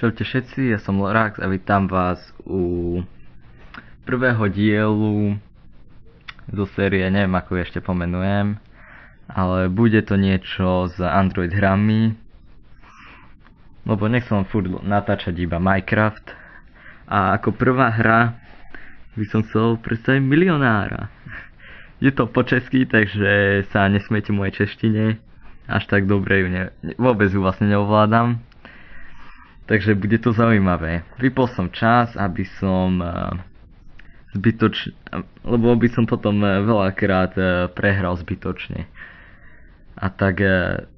Čaute všetci, ja som Lorax a vítam vás u prvého dielu zo série, neviem ako ju ešte pomenujem, ale bude to niečo s Android hrami, lebo nechcem furt natáčať iba Minecraft. A ako prvá hra by som chcel predstaviť Milionára. Je to po česky, takže sa nesmiete mojej češtine, až tak dobre ju vôbec ju vlastne neovládam. Takže bude to zaujímavé. Vypol som čas, aby som lebo by som potom veľakrát prehral zbytočne. A tak,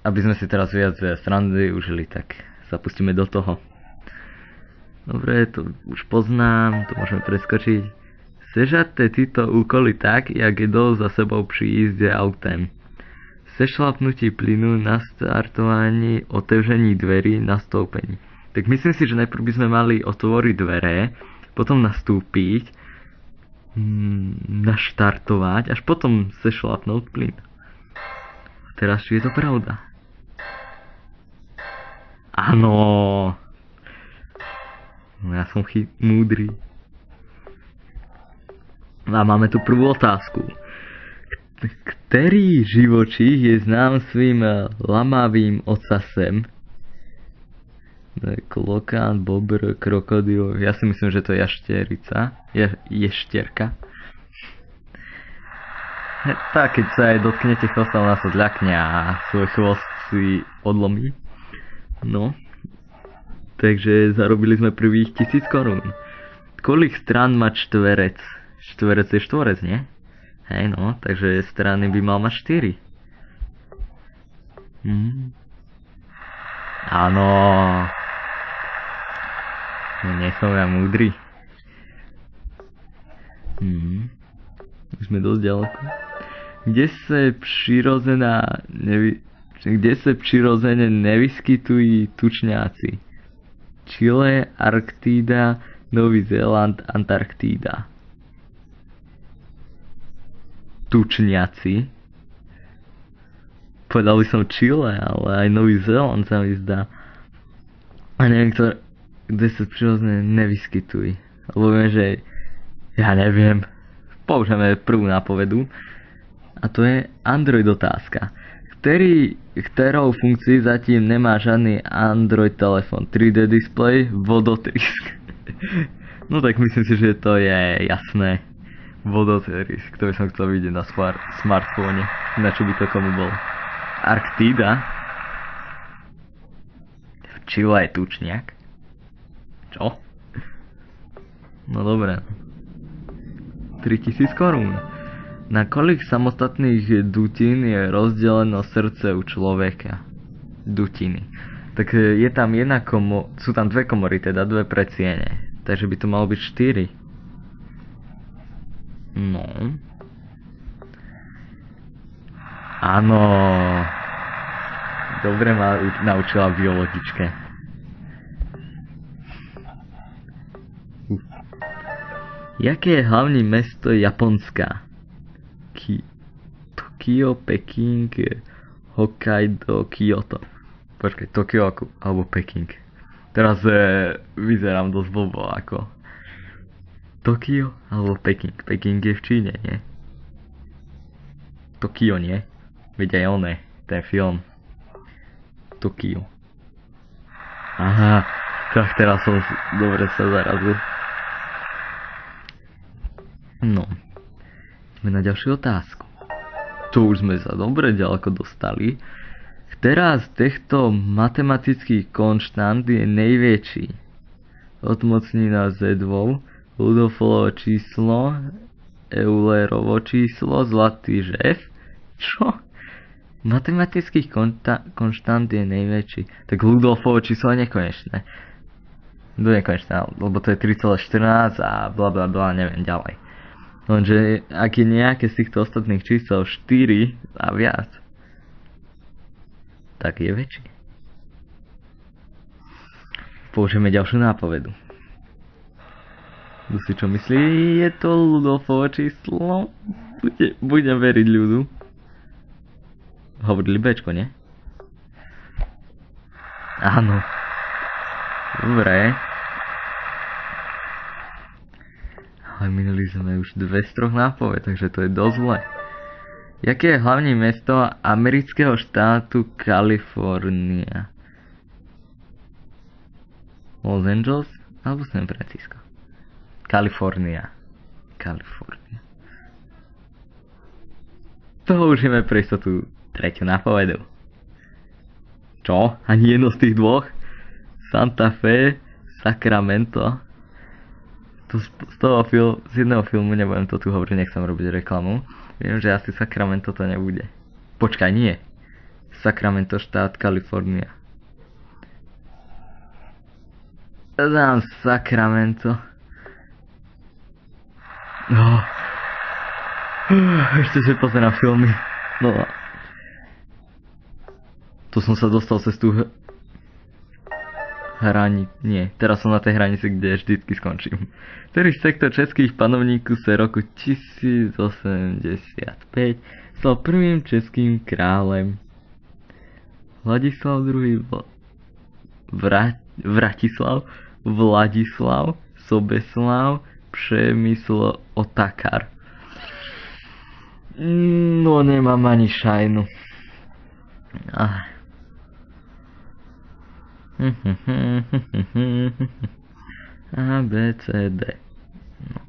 aby sme si teraz viac srandy užili, tak sa pustíme do toho. Dobre, to už poznám, to môžeme preskočiť. Sežate tyto úkoly tak, jak jdou za sebou při jízde autem. Sešlapnutí plynu, nastartovaní, otevření dverí, nastoupení. Tak myslím si, že najprv by sme mali otvoriť dvere, potom nastúpiť, naštartovať, až potom sešlapnúť plyn. Teraz či je to pravda? Áno. No ja som múdry. A máme tu prvú otázku. Ktorý živočích je znám svým lamavým ocasem? Klokán, bobr, krokodil. Ja si myslím, že to je jašterica. Ještierka. Tak, keď sa aj dotknete chvosta, ona sa zľakne a svoj chvost si odlomí. No. Takže zarobili sme prvých 1000 korún. Kolik strán má štverec? Štverec je štvorec, nie? Hej, no, takže strany by mal mať 4. Áno. Nie som ja múdry. Už sme dosť ďaleko. Kde sa přirozeně nevyskytují tučňáci? Chile, Arktída, Nový Zéland, Antarktída. Tučňáci? Povedal by som Chile, ale aj Nový Zéland sa mi zdá. A neviem, kde sa prirodzene nevyskytujú. Lebo viem, že ja neviem. Použijeme prvú nápovedu. A to je Android otázka. Ktorou funkcií zatím nemá žiadny Android telefon? 3D display, vodotrysk. No tak myslím si, že to je jasné. Vodotrysk, to by som chcel vidieť na smartfóne. Na čo by to komu bol? Arktída? Chile je tučniak? Čo? No dobre. 3000 korún. Na kolik samostatných dutín je rozdeleno srdce u človeka? Dutiny. Tak je tam sú tam dve komory, teda dve predsiene. Takže by to malo byť 4. No. Áno. Dobre ma naučila biologičke. Jaké je hlavní mesto Japonska? Tokio, Peking, Hokkaido, Kyoto. Počkaj, Tokio alebo Peking. Teraz vyzerám dosť blbo ako. Tokio alebo Peking. Peking je v Číne, nie? Tokio, nie? Veď aj oné, ten film. Tokio. Aha, tak teraz som dobre sa zarazil. No, ideme na ďalšiu otázku. Tu už sme sa dobre ďaleko dostali. Ktorá z týchto matematických konštant je najväčší? Odmocnina Z2, Rudolfovo číslo, Eulerovo číslo, zlatý žev? Čo? Matematických konštant je najväčší. Tak Rudolfovo číslo je nekonečné. Do nekonečné, lebo to je 3,14 a blablabla, neviem ďalej. Lenže ak je nejaké z týchto ostatných čísel 4 a viac, tak je väčší. Použijeme ďalšiu nápovedu. Kto si čo myslí? Je to Rudolfovo číslo? Budem veriť ľudu. Hovorili Bčko, nie? Áno. Dobre. Ale minuli sme už 2 z 3 nápove, takže to je dosť zle. Jaké je hlavné mesto amerického štátu Kalifornia? Los Angeles alebo San Francisco? Kalifornia. Použijeme pre istotu 3. nápovedu. Čo? Ani jedno z tých dvoch? Santa Fe, Sacramento. Z jedného filmu, nebudem to tu hovoriť, nechcem robiť reklamu. Viem, že asi Sacramento to nebude. Počkaj, nie. Sacramento, štát Kalifornia. Dám Sacramento. No. Ešte si pozerám filmy. No. Tu som sa dostal cez tú Nie, teraz som na tej hranici, kde vždycky skončím. Ktorý sektor českých panovníkov sa roku 1085 stal prvým českým králem? Vladislav II. Vratislav, Vladislav, Sobeslav, Přemysl, Otakar. No, nemám ani šajnu. A, B, C, D. No.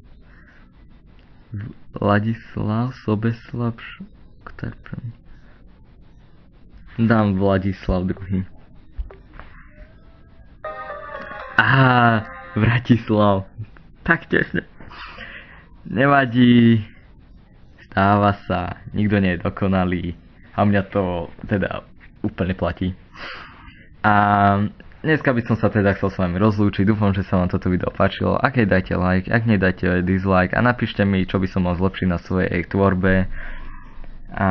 Vladislav, Sobeslav, dám Vladislav II. Vratislav. Tak tesne. Nevadí. Stáva sa. Nikto nie je dokonalý. A mňa to teda úplne platí. A dneska by som sa teda chcel s vami rozlúčiť. Dúfam, že sa vám toto video páčilo. Ak jej dajte like, ak nedajte dislike a napíšte mi, čo by som mal zlepšiť na svojej tvorbe. A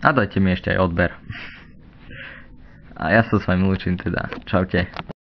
dajte mi ešte aj odber. A ja sa s vami lúčim teda. Čaute.